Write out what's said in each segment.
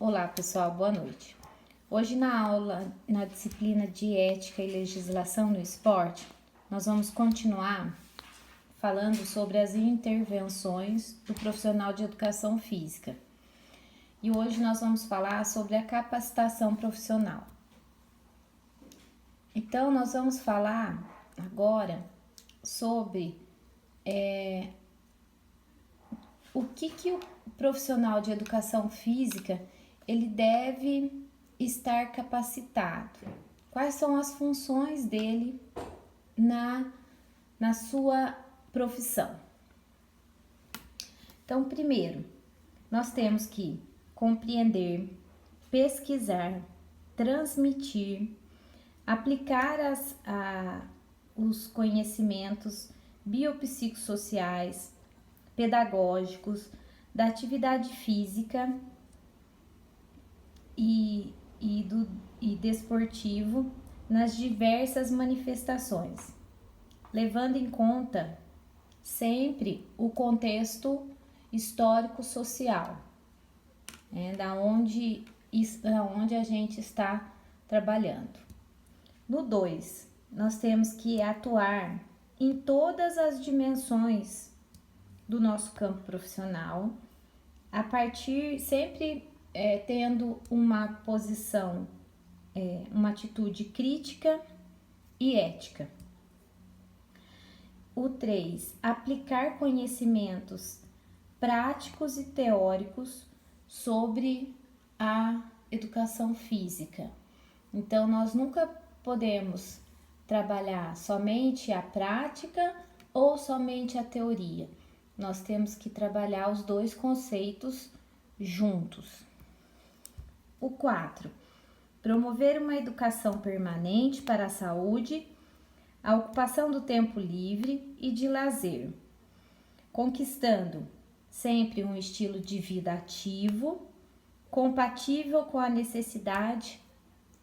Olá pessoal, boa noite. Hoje na disciplina de Ética e Legislação no Esporte, nós vamos continuar falando sobre as intervenções do profissional de educação física. E hoje nós vamos falar sobre a capacitação profissional. Então nós vamos falar agora sobre o que o profissional de educação física ele deve estar capacitado. Quais são as funções dele na sua profissão? Então, primeiro, nós temos que compreender, pesquisar, transmitir, aplicar os conhecimentos biopsicossociais, pedagógicos, da atividade física e desportivo nas diversas manifestações, levando em conta sempre o contexto histórico-social, da onde a gente está trabalhando. No 2, nós temos que atuar em todas as dimensões do nosso campo profissional, a partir sempre tendo uma posição, uma atitude crítica e ética. O 3, aplicar conhecimentos práticos e teóricos sobre a educação física. Então, nós nunca podemos trabalhar somente a prática ou somente a teoria. Nós temos que trabalhar os dois conceitos juntos. O 4, promover uma educação permanente para a saúde, a ocupação do tempo livre e de lazer, conquistando sempre um estilo de vida ativo, compatível com a necessidade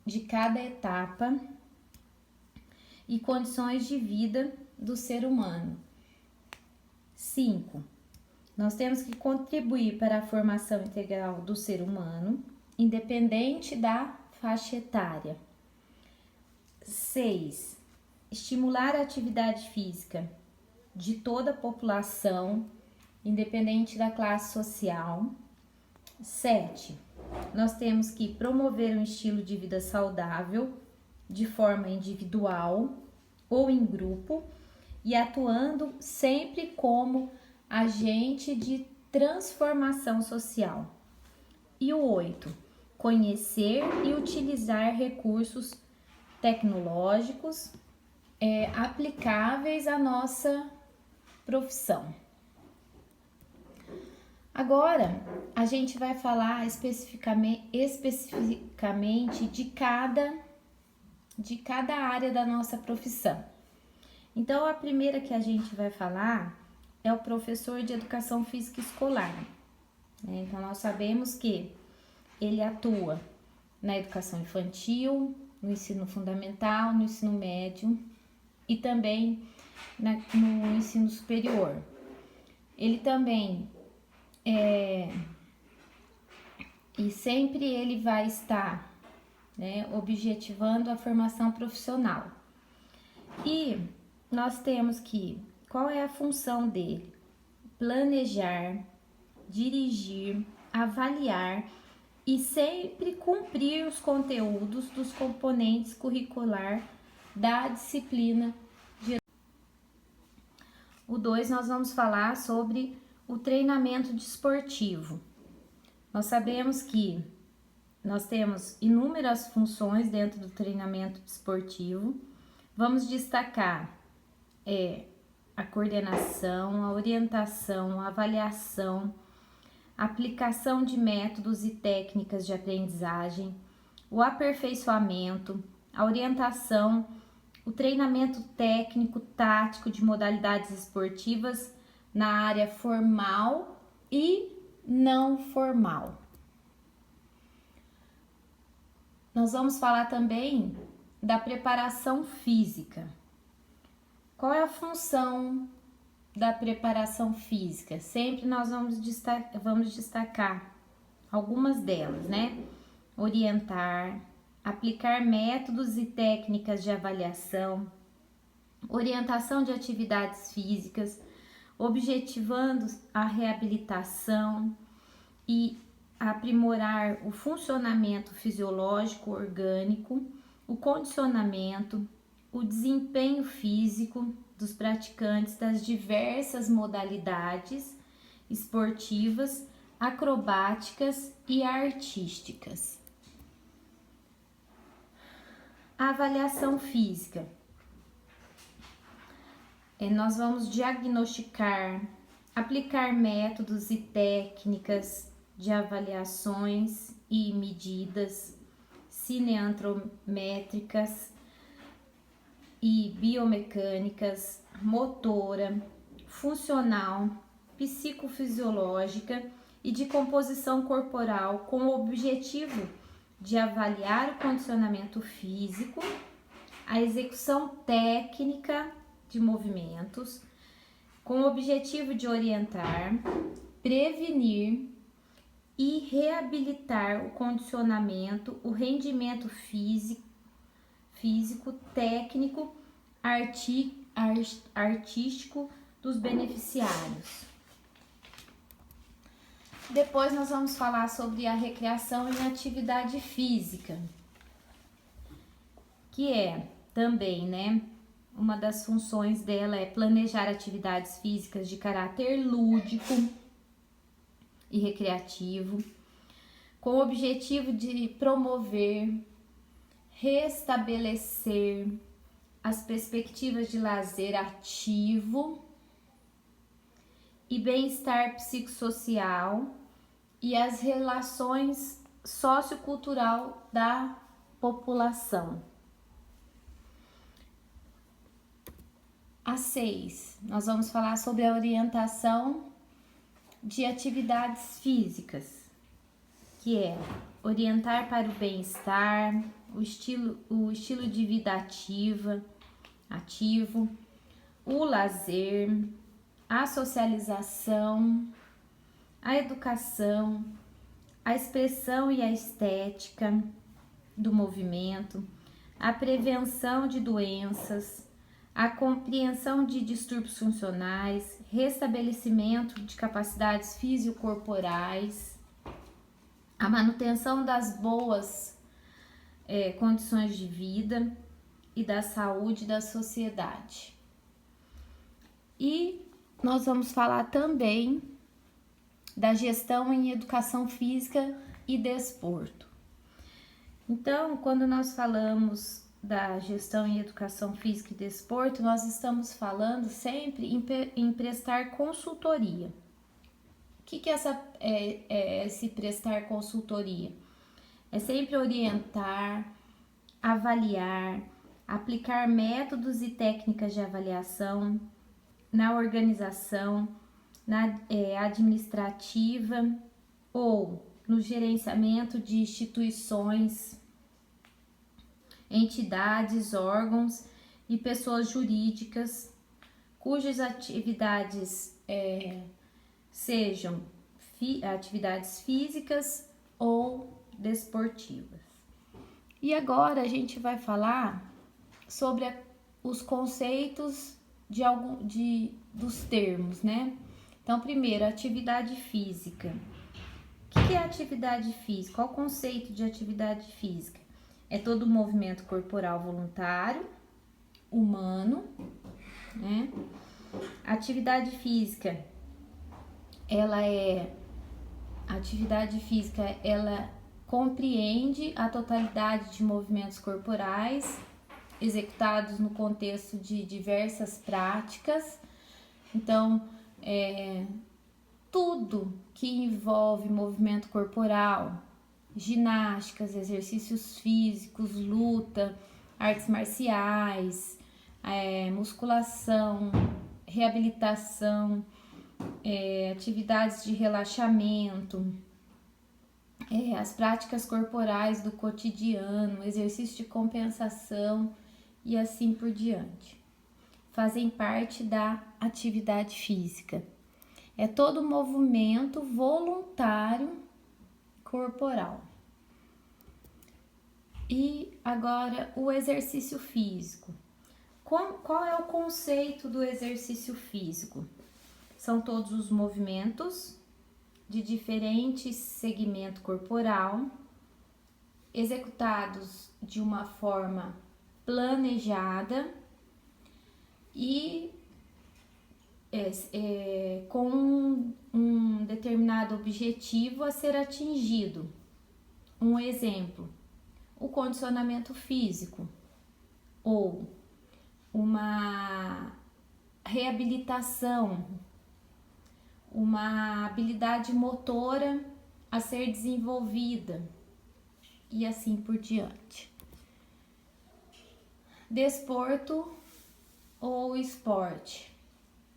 de cada etapa e condições de vida do ser humano. 5. Nós temos que contribuir para a formação integral do ser humano, independente da faixa etária. 6. Estimular a atividade física de toda a população, independente da classe social. 7. Nós temos que promover um estilo de vida saudável, de forma individual ou em grupo, e atuando sempre como agente de transformação social. E o 8, conhecer e utilizar recursos tecnológicos aplicáveis à nossa profissão. Agora, a gente vai falar especificamente de cada área da nossa profissão. Então, a primeira que a gente vai falar é o professor de educação física escolar. Então, nós sabemos que ele atua na educação infantil, no ensino fundamental, no ensino médio e também no ensino superior. Ele também e sempre ele vai estar objetivando a formação profissional. E nós temos qual é a função dele? Planejar, dirigir, avaliar e sempre cumprir os conteúdos dos componentes curricular da disciplina. O 2, nós vamos falar sobre o treinamento desportivo. Nós sabemos que nós temos inúmeras funções dentro do treinamento desportivo. Vamos destacar a coordenação, a orientação, a avaliação, a aplicação de métodos e técnicas de aprendizagem, o aperfeiçoamento, a orientação, o treinamento técnico, tático de modalidades esportivas na área formal e não formal. Nós vamos falar também da preparação física. Qual é a função da preparação física? Sempre nós vamos destacar algumas delas, né? Orientar, aplicar métodos e técnicas de avaliação, orientação de atividades físicas, objetivando a reabilitação e aprimorar o funcionamento fisiológico orgânico, o condicionamento, o desempenho físico dos praticantes das diversas modalidades esportivas, acrobáticas e artísticas. A avaliação física. Nós vamos diagnosticar, aplicar métodos e técnicas de avaliações e medidas cineantrométricas e biomecânicas, motora, funcional, psicofisiológica e de composição corporal, com o objetivo de avaliar o condicionamento físico, a execução técnica de movimentos, com o objetivo de orientar, prevenir e reabilitar o condicionamento, o rendimento físico, técnico, artístico dos beneficiários. Depois nós vamos falar sobre a recreação em atividade física, que é também, né, uma das funções dela é planejar atividades físicas de caráter lúdico e recreativo, com o objetivo de promover, restabelecer as perspectivas de lazer ativo e bem-estar psicossocial e as relações sociocultural da população. A 6, nós vamos falar sobre a orientação de atividades físicas, que é orientar para o bem-estar, o estilo de vida ativo, o lazer, a socialização, a educação, a expressão e a estética do movimento, a prevenção de doenças, a compreensão de distúrbios funcionais, restabelecimento de capacidades fisiocorporais, a manutenção das boas condições de vida e da saúde da sociedade. E nós vamos falar também da gestão em educação física e desporto. Então, quando nós falamos da gestão em educação física e desporto, nós estamos falando sempre em prestar consultoria. O que é esse prestar consultoria? É sempre orientar, avaliar, aplicar métodos e técnicas de avaliação na organização, na administrativa ou no gerenciamento de instituições, entidades, órgãos e pessoas jurídicas cujas atividades sejam atividades físicas ou desportivas. E agora a gente vai falar sobre os conceitos dos termos, né? Então, primeiro, atividade física. O que é atividade física? Qual o conceito de atividade física? É todo movimento corporal voluntário, humano, né? Atividade física, ela compreende a totalidade de movimentos corporais executados no contexto de diversas práticas. Então, tudo que envolve movimento corporal, ginásticas, exercícios físicos, luta, artes marciais, musculação, reabilitação, atividades de relaxamento, as práticas corporais do cotidiano, exercício de compensação e assim por diante, fazem parte da atividade física. É todo movimento voluntário corporal. E agora o exercício físico. Qual é o conceito do exercício físico? São todos os movimentos de diferente segmento corporal, executados de uma forma planejada e com um determinado objetivo a ser atingido. Um exemplo, o condicionamento físico ou uma reabilitação, uma habilidade motora a ser desenvolvida e assim por diante. Desporto ou esporte,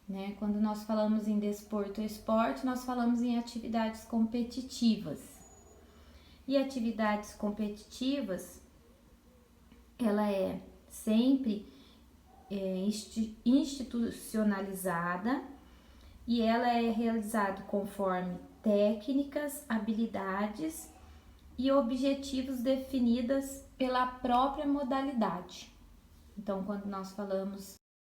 né? Quando nós falamos em desporto ou esporte, nós falamos em atividades competitivas. E atividades competitivas, ela é sempre institucionalizada e ela é realizada conforme técnicas, habilidades e objetivos definidas pela própria modalidade. Então, quando nós falamos